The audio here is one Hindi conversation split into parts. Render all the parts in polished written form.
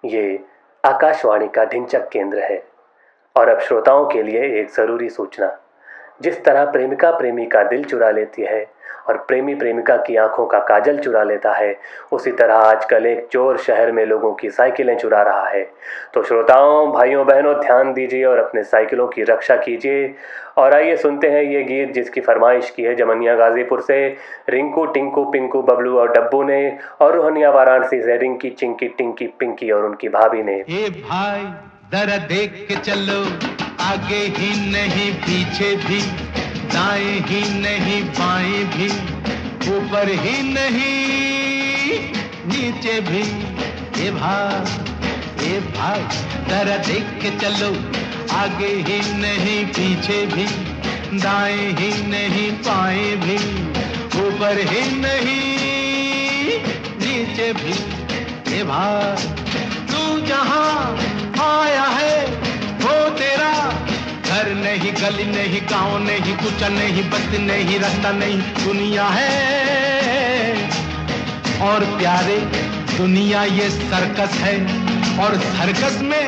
ये आकाशवाणी का ढिंचक केंद्र है। और अब श्रोताओं के लिए एक ज़रूरी सूचना। जिस तरह प्रेमिका प्रेमी का दिल चुरा लेती है और प्रेमी प्रेमिका की आंखों का काजल चुरा लेता है, उसी तरह आजकल एक चोर शहर में लोगों की साइकिलें चुरा रहा है। तो श्रोताओं, भाइयों बहनों, ध्यान दीजिए और अपने साइकिलों की रक्षा कीजिए। और आइए सुनते हैं ये गीत जिसकी फरमाइश की है जमनिया गाजीपुर से रिंकू टिंकू पिंकू बबलू और डब्बू ने, और रोहनिया वाराणसी से रिंकी चिंकी टिंकी पिंकी और उनकी भाभी ने। ए भाई जरा देख के चलो, आगे ही नहीं पीछे भी, दाएं ही नहीं बाएं भी, ऊपर ही नहीं नीचे भी। ए भाई जरा देख के चलो, आगे ही नहीं पीछे भी, दाएं ही नहीं बाएं भी, ऊपर ही नहीं नीचे भी। ए भाई तू जहां आया है वो तेरा घर नहीं, गली नहीं, गांव नहीं, कुछ नहीं, बस्ती नहीं, रास्ता नहीं, दुनिया है। और प्यारे दुनिया ये सर्कस है, और सर्कस में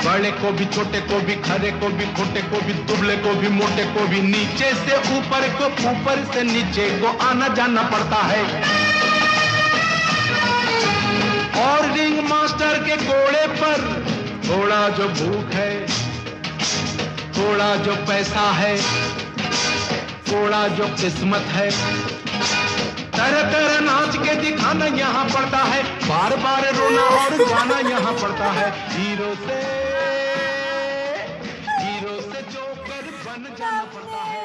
बड़े को भी, छोटे को भी, खरे को भी, खोटे को भी, दुबले को भी, मोटे को भी, नीचे से ऊपर को, ऊपर से नीचे को आना जाना पड़ता है। और रिंग मास्टर के घोड़े पर घोड़ा जो भूख है, घोड़ा जो पैसा है, घोड़ा जो किस्मत है, तरह तरह नाच के दिखाना यहाँ पड़ता है, बार बार रोना और गाना यहाँ पड़ता है। हीरो से जोकर बन जाना पड़ता है।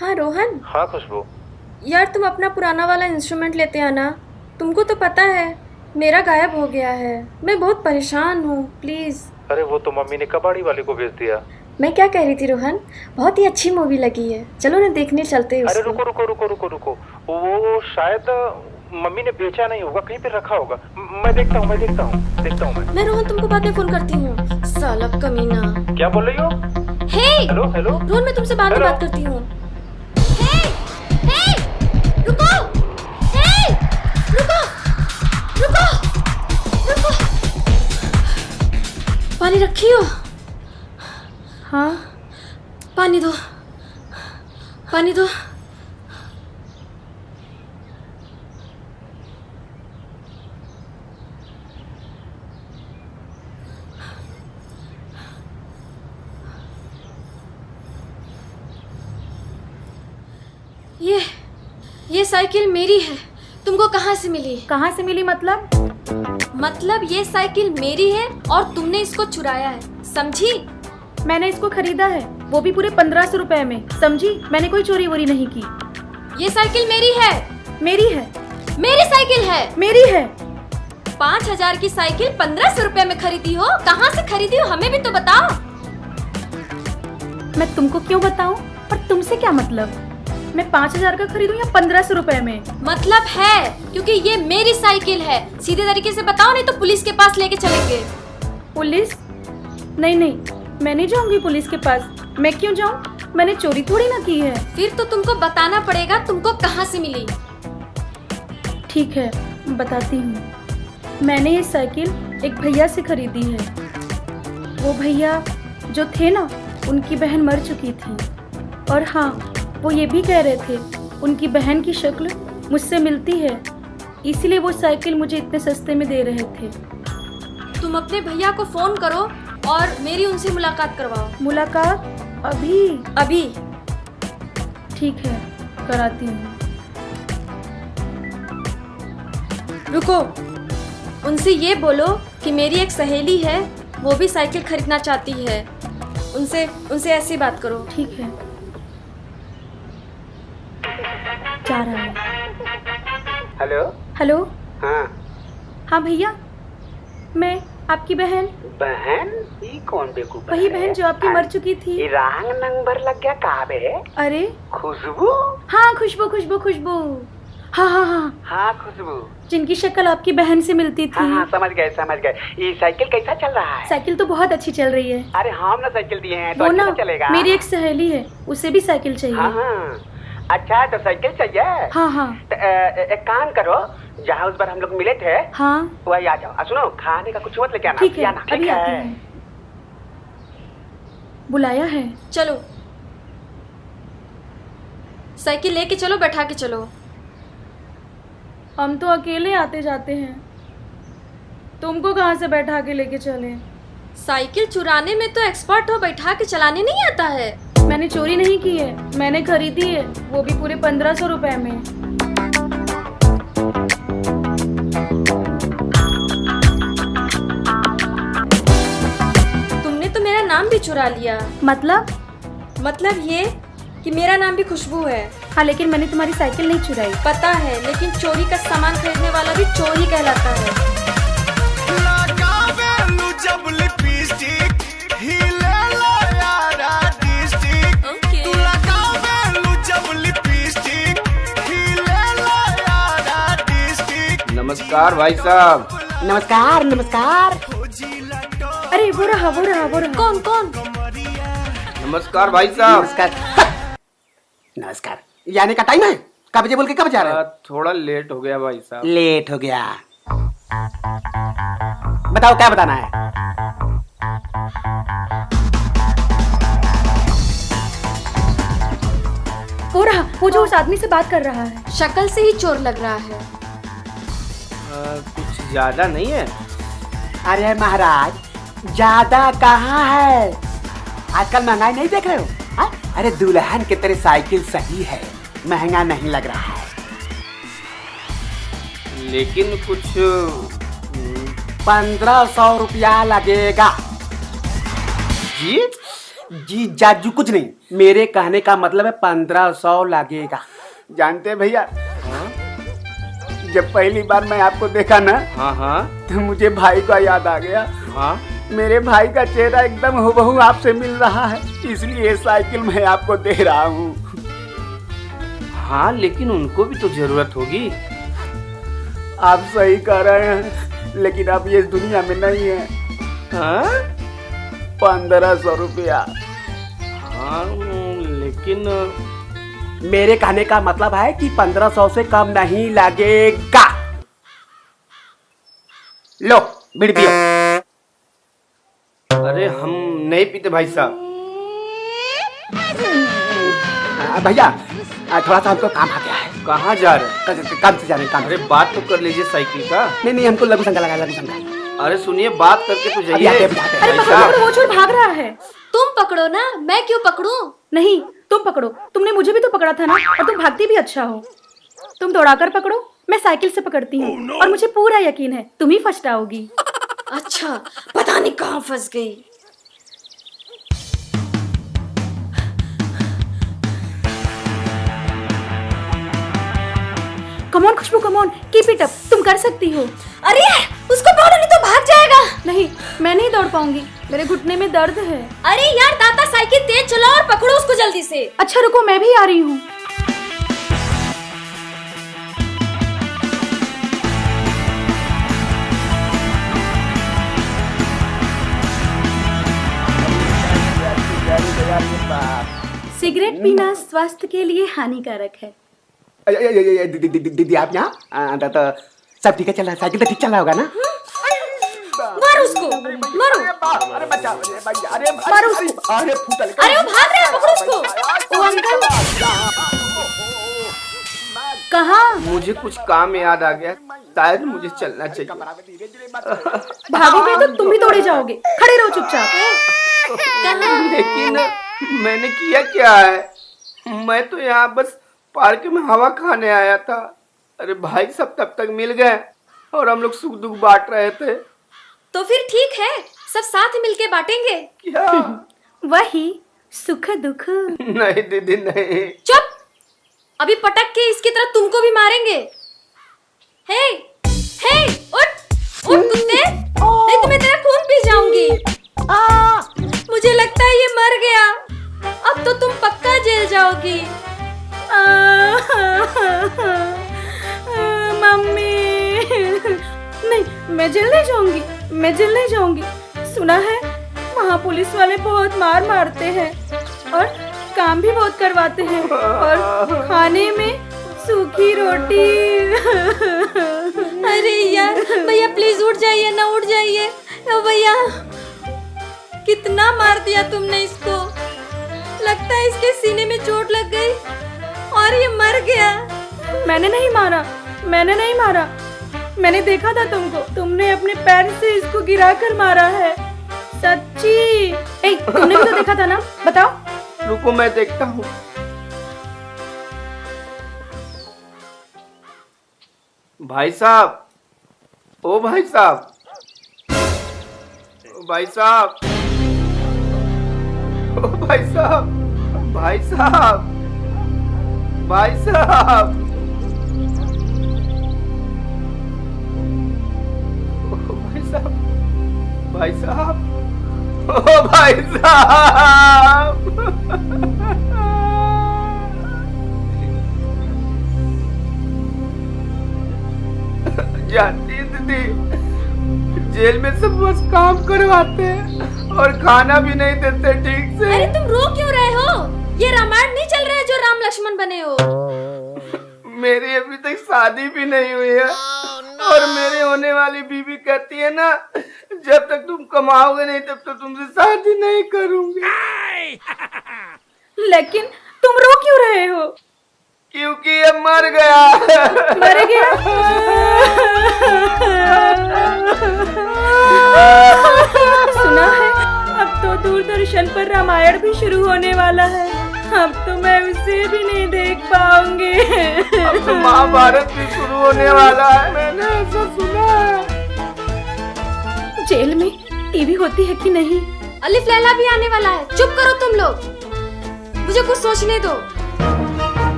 हाँ रोहन। हाँ खुशबू। यार तुम अपना पुराना वाला इंस्ट्रूमेंट लेते आना। तुमको तो पता है मेरा गायब हो गया है, मैं बहुत परेशान हूँ, प्लीज। अरे वो तो मम्मी ने कबाड़ी वाले को भेज दिया। मैं क्या कह रही थी रोहन, बहुत ही अच्छी मूवी लगी है, चलो ना देखने चलते हैं। अरे रुको रुको रुको रुको रुको, वो शायद मम्मी ने बेचा नहीं होगा, कहीं पे रखा होगा। मैं देखता हूँ मैं रोहन तुमको बाद में फोन करती हूँ। साला कमीना। क्या बोल रही हो? हे हेलो हेलो रोहन, मैं तुमसे बाद में बात करती हूँ। रुको, पानी रखी हो? हाँ पानी दो। ये साइकिल मेरी है। तुमको कहाँ से मिली? कहाँ से मिली मतलब ये साइकिल मेरी है और तुमने इसको चुराया है, समझी? मैंने इसको खरीदा है, वो भी पूरे 1500 रुपए में, समझी? मैंने कोई चोरी वोरी नहीं की। ये साइकिल मेरी है। मेरी साइकिल है। मेरी है। 5000 की साइकिल 1500 रुपए में खरीदी हो? कहाँ से खरीदी हो, हमें भी तो बताओ। मैं तुमको क्यों बताऊं? पर तुमसे क्या मतलब? मैं 5000 का खरीदूं या 1500 रुपए में? मतलब है, क्योंकि ये मेरी साइकिल है। सीधे तरीके से बताओ, नहीं तो पुलिस के पास लेके चलेंगे। पुलिस? नहीं, मैं नहीं जाऊंगी पुलिस के पास। मैं क्यों जाऊं? मैंने चोरी थोड़ी ना की है। फिर तो तुमको बताना पड़ेगा तुमको कहाँ से मिली। ठीक है, बताती हूँ। मैंने ये साइकिल एक भैया से खरीदी है। वो भैया जो थे ना, उनकी बहन मर चुकी थी। और हाँ, वो ये भी कह रहे थे उनकी बहन की शक्ल मुझसे मिलती है, इसीलिए वो साइकिल मुझे इतने सस्ते में दे रहे थे। तुम अपने भैया को फोन करो और मेरी उनसे मुलाकात करवाओ। मुलाकात? अभी? ठीक है, कराती हूँ। रुको, उनसे ये बोलो कि मेरी एक सहेली है, वो भी साइकिल खरीदना चाहती है। उनसे ऐसी बात करो। ठीक है, जा रहा है। हेलो। हेलो। हाँ हाँ भैया, मैं आपकी बहन। बहन? ये कौन बेवकूफ? वही बहन जो आपकी मर चुकी थी। ये रंग नंबर लग गया कहाँ बे? अरे खुशबू। हाँ, खुशबू खुशबू खुशबू। हाँ हाँ हाँ, हाँ खुशबू, जिनकी शक्ल आपकी बहन से मिलती थी। हाँ हाँ समझ गए समझ गए। ये साइकिल कैसा चल रहा है? साइकिल तो बहुत अच्छी चल रही है। अरे हम ना साइकिल दिए हैं तो वो अच्छा ना तो चलेगा। मेरी एक सहेली है, उसे भी साइकिल चाहिए। हाँ हाँ, अच्छा तो साइकिल चाहिए। हाँ हाँ तो, एक काम करो, जहाँ उस बार हम लोग मिले थे हाँ, वही आ जाओ। सुनो, खाने का कुछ मत लेके आना। ठीक है, आना, अभी आती हूँ। बुलाया है? चलो, साइकिल लेके चलो, बैठा के चलो। हम तो अकेले आते जाते हैं, तुमको कहाँ से बैठा के लेके चले? साइकिल चुराने में तो एक्सपर्ट हो, बैठा के चलाने नहीं आता है। मैंने चोरी नहीं की है, मैंने खरीदी है, वो भी पूरे 1500 रुपए में। तुमने तो मेरा नाम भी चुरा लिया। मतलब ये कि मेरा नाम भी खुशबू है। हाँ, लेकिन मैंने तुम्हारी साइकिल नहीं चुराई। पता है, लेकिन चोरी का सामान खरीदने वाला भी चोरी कहलाता है। नमस्कार भाई साहब। नमस्कार नमस्कार। अरे वो रहा। कौन? नमस्कार भाई साहब। नमस्कार नमस्कार। ये आने का टाइम है? कब बजे बोल के कब जा रहे हो? थोड़ा लेट हो गया भाई साहब। लेट हो गया। बताओ क्या बताना है? वो रहा, वो जो उस आदमी से बात कर रहा है। शक्ल से ही चोर लग रहा है। कुछ ज्यादा नहीं है। अरे महाराज, ज्यादा कहाँ है? आजकल महंगाई नहीं देख रहे हो? हा? अरे दुल्हन की तेरी साइकिल सही है, महंगा नहीं लग रहा है। लेकिन कुछ 1500 रुपया लगेगा। जी जाजू कुछ नहीं, मेरे कहने का मतलब है 1500 लगेगा। जानते हैं भैया, जब पहली बार मैं आपको देखा ना, हाँ तो मुझे भाई का याद आ गया। हाँ, मेरे भाई का चेहरा एकदम हूबहू आपसे मिल रहा है, इसलिए साइकिल मैं आपको दे रहा हूँ। हाँ, लेकिन उनको भी तो जरूरत होगी। आप सही कह रहे हैं, लेकिन अब ये दुनिया में नहीं है। हाँ 1500 रुपया। हाँ, लेकिन मेरे कहने का मतलब है कि 1500 से कम नहीं लगेगा। लो बीड़ी पियो। अरे हम नहीं पीते भाई साहब। भैया थोड़ा सा हमको काम आ गया है। कहाँ जा रहे हैं? काम से जा रहे हैं, काम। अरे बात तो कर लीजिए साइकिल का। नहीं हमको लघु शंका लगा, लघु शंका। अरे सुनिए, बात करके तो अभी जाइए। आते हैं। अरे भाई पकड़ो साहब। पकड़ो, वो चोर भाग रहा है। तुम पकड़ो ना, मैं क्यों पकड़ूं? नहीं, तुम पकड़ो, तुमने मुझे भी तो पकड़ा था ना, और तुम भागती भी अच्छा हो। तुम दौड़ाकर पकड़ो, मैं साइकिल से पकड़ती हूँ। और मुझे पूरा यकीन है तुम ही फर्स्ट आओगी। अच्छा, पता नहीं कहाँ फंस गई। Come on Khushboo, come on, keep it up, तुम कर सकती हो। अरे उसको पकड़ो, नहीं तो भाग जाएगा। नहीं, मैं नहीं दौड़ पाऊंगी, मेरे घुटने में दर्द है। अरे यार ताता, साइकिल तेज चलाओ और पकड़ो उसको जल्दी से। अच्छा रुको, मैं भी आ रही हूँ। सिगरेट पीना स्वास्थ्य के लिए हानिकारक है। दीदी आप यहाँ तो सब ठीक है चल रहा है? साइकिल तो ठीक चल रहा होगा ना? मारो उसको, मारो। अरे बच्चा, अरे मारो उसको। अरे फूटल। अरे वो भाग रहा है, पकड़ो उसको। ओ अंकल, कहाँ मुझे कुछ काम याद आ गया, शायद मुझे चलना चाहिए। भागोगे तो तुम भी दौड़े जाओगे, खड़े रहो चुपचाप। लेकिन मैंने किया क्या है? मैं तो यहाँ बस पार्क में हवा खाने आया था। अरे भाई सब तब तक मिल गए, और हम लोग सुख दुख बांट रहे थे। तो फिर ठीक है, सब साथ मिलके बांटेंगे। क्या? वही सुख दुख। नहीं दीदी नहीं। चुप, अभी पटक के इसकी तरह तुमको भी मारेंगे। हे हे, उठ उठ कुत्ते, नहीं तो मैं तेरा खून पी जाऊंगी। मुझे लगता है ये मर गया, अब तो तुम पक्का जेल जाओगी। मम्मी नहीं, मैं जेल नहीं जाऊंगी, मैं जेल नहीं जाऊंगी। सुना है वहाँ पुलिस वाले बहुत मार मारते हैं और काम भी बहुत करवाते हैं, और खाने में सूखी रोटी। अरे यार भैया प्लीज उठ जाइए ना, उठ जाइए भैया। कितना मार दिया तुमने इसको, लगता है इसके सीने में चोट लग गई और ये मर गया। मैंने नहीं मारा, मैंने नहीं मारा, मैंने देखा था तुमको, तुमने अपने पैर से इसको गिरा कर मारा है, सच्ची। ए, तुमने भी तो देखा था ना, बताओ। रुको मैं देखता हूँ। भाई साहब, ओ भाई साहब, ओ भाई साहब, ओ भाई साहब, भाई साहब, भाई साहब, ओ भाई साहब, भाई साहब, ओ भाई साहब। जानती है दीदी, जेल में सब बस काम करवाते हैं और खाना भी नहीं देते ठीक से। अरे तुम रो क्यों रहे हो? ये रामायण नहीं चल रहा है जो राम लक्ष्मण बने हो। मेरी अभी तक शादी भी नहीं हुई है और मेरी होने वाली बीवी कहती है ना, जब तक तुम कमाओगे नहीं तब तक तुमसे शादी नहीं करूंगी। लेकिन तुम रो क्यों रहे हो? क्योंकि ये मर गया। मर गया? सुना है अब तो दूरदर्शन पर रामायण भी शुरू होने वाला है, अब तो मैं उसे भी नहीं देख पाऊंगी। अब तो महाभारत भी शुरू होने वाला है, मैंने ऐसा सुना है। जेल में टीवी होती है कि नहीं? अलिफ लैला भी आने वाला है। चुप करो तुम लोग, मुझे कुछ सोचने दो।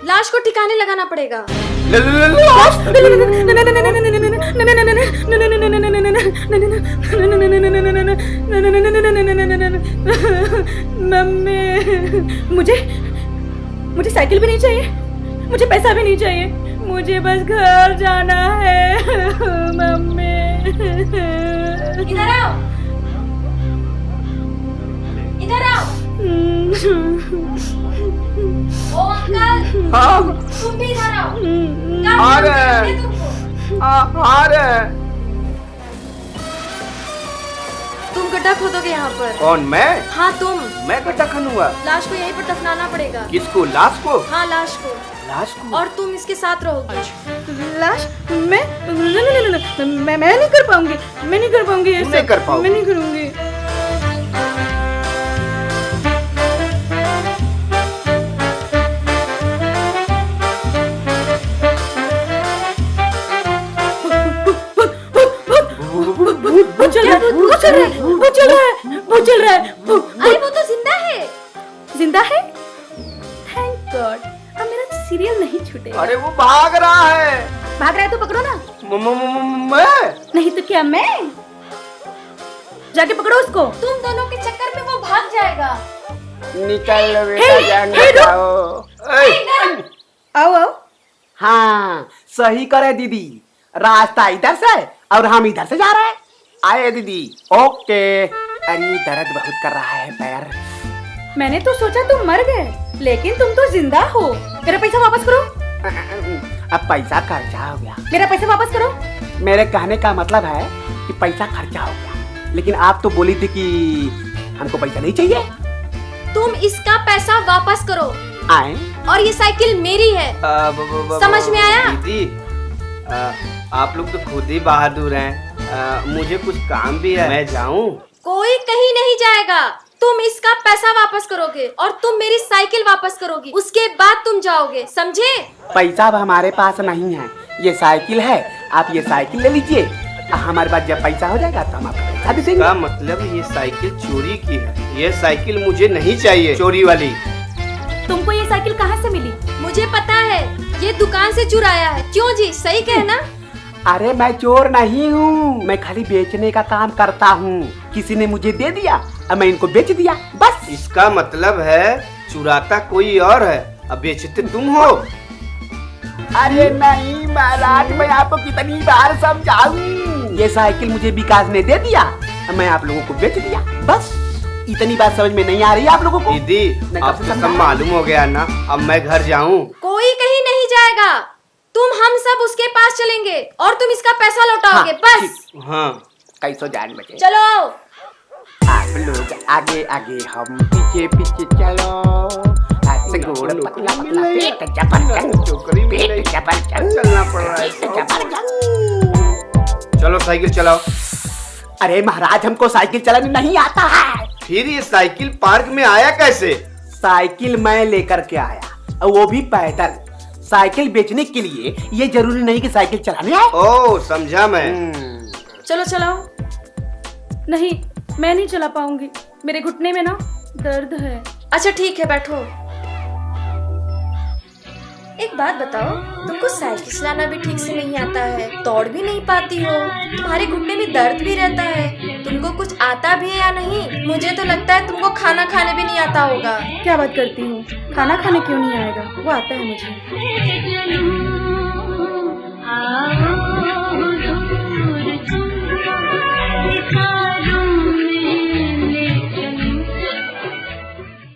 लाश को ठिकाने लगाना पड़ेगा। मम्मी, मुझे साइकिल भी नहीं चाहिए, मुझे पैसा भी नहीं चाहिए, मुझे बस घर जाना है। मम्मी इधर आओ, इधर आओ। ओ अंकल, हाँ, तुम भी इधर आओ। आ रहे हैं, आ रहे हैं। तुम गड्ढा खोदोगे यहाँ पर। कौन, मैं? हाँ तुम। मैं गड्ढा खनूंगा? लाश को यहीं पर दफनाना पड़ेगा। किसको? लाश को? हाँ लाश को। लाश को? और तुम इसके साथ रहोगे। लाश? मैं नहीं कर पाऊंगी, मैं नहीं कर पाऊंगी ये नहीं सब। कर पाऊंगी? मैं नहीं करूंगी। वो चल रहा है। अरे वो तो जिंदा है। जिंदा है? थैंक गॉड, अब मेरा सीरियल नहीं छूटेगा। अरे वो भाग रहा है। भाग रहा है तो पकड़ो ना। मैं? नहीं तो क्या मैं? जाके पकड़ो उसको। तुम दोनों के चक्कर में वो भाग जाएगा। निकल बेटा, जाने जाओ। आओ आओ। हाँ सही करे दीदी, रास्ता इधर से और हम इधर से जा रहे हैं। आए दीदी। ओके। अरे दर्द बहुत कर रहा है पैर। मैंने तो सोचा तुम मर गए, लेकिन तुम तो जिंदा हो। मेरा पैसा वापस करो। अब पैसा खर्चा हो गया। मेरा पैसा वापस करो। मेरे कहने का मतलब है कि पैसा खर्चा हो गया, लेकिन आप तो बोली थी कि हमको पैसा नहीं चाहिए। तुम इसका पैसा वापस करो। आए। और ये साइकिल मेरी है। समझ में आया? दीदी, आप लोग तो खुद ही बहादुर हैं। मुझे कुछ काम भी है, मैं जाऊं? कोई कहीं नहीं जाएगा। तुम इसका पैसा वापस करोगे और तुम मेरी साइकिल वापस करोगी, उसके बाद तुम जाओगे, समझे? पैसा अब हमारे पास नहीं है, ये साइकिल है, आप ये साइकिल ले लीजिए। हमारे पास जब पैसा हो जाएगा तो हम आपको पैसा दे देंगे। का मतलब ये साइकिल चोरी की है, ये साइकिल मुझे नहीं चाहिए चोरी वाली। तुमको ये साइकिल कहाँ से मिली? मुझे पता है, ये दुकान से चुराया है। क्यों जी, सही कहना? अरे मैं चोर नहीं हूँ, मैं खाली बेचने का काम करता हूँ। किसी ने मुझे दे दिया और मैं इनको बेच दिया, बस। इसका मतलब है चुराता कोई और है, अब बेचते तुम हो। अरे नहीं महाराज, मैं आपको कितनी बार समझाऊं। ये साइकिल मुझे विकास ने दे दिया, मैं आप लोगों को बेच दिया, बस। इतनी बात समझ में नहीं आ रही आप लोगों को? दीदी आपको सब मालूम हो गया ना, अब मैं घर जाऊं। कोई कहीं नहीं जाएगा, तुम हम सब उसके पास चलेंगे और तुम इसका पैसा लौटाओगे, बस। हाँ कैसो जान बचे। चलो आप लोग आगे आगे, हम पीछे पीछे चलो। गोड़ पतला पतला, पेट जबरदस्त, पेट जबरदस्त, चलना पड़ रहा है। चलो साइकिल चलाओ। अरे महाराज, हमको साइकिल चलाने नहीं आता है। फिर ये साइकिल पार्क में आया कैसे? साइकिल मैं लेकर के आया, और वो भी पैदल। साइकिल बेचने के लिए ये जरूरी नहीं कि साइकिल चलाने आए। ओह समझा मैं। चलो चलाओ। नहीं, मैं नहीं चला पाऊंगी, मेरे घुटने में ना दर्द है। अच्छा ठीक है, बैठो। एक बात बताओ, तुमको साइकिल चलाना भी ठीक से नहीं आता है, दौड़ भी नहीं पाती हो, तुम्हारे घुटने में दर्द भी रहता है, तुमको कुछ आता भी है या नहीं? मुझे तो लगता है तुमको खाना खाने भी नहीं आता होगा। क्या बात करती हूँ, खाना खाने क्यों नहीं आएगा, वो आता है मुझे। आओ दूर तुम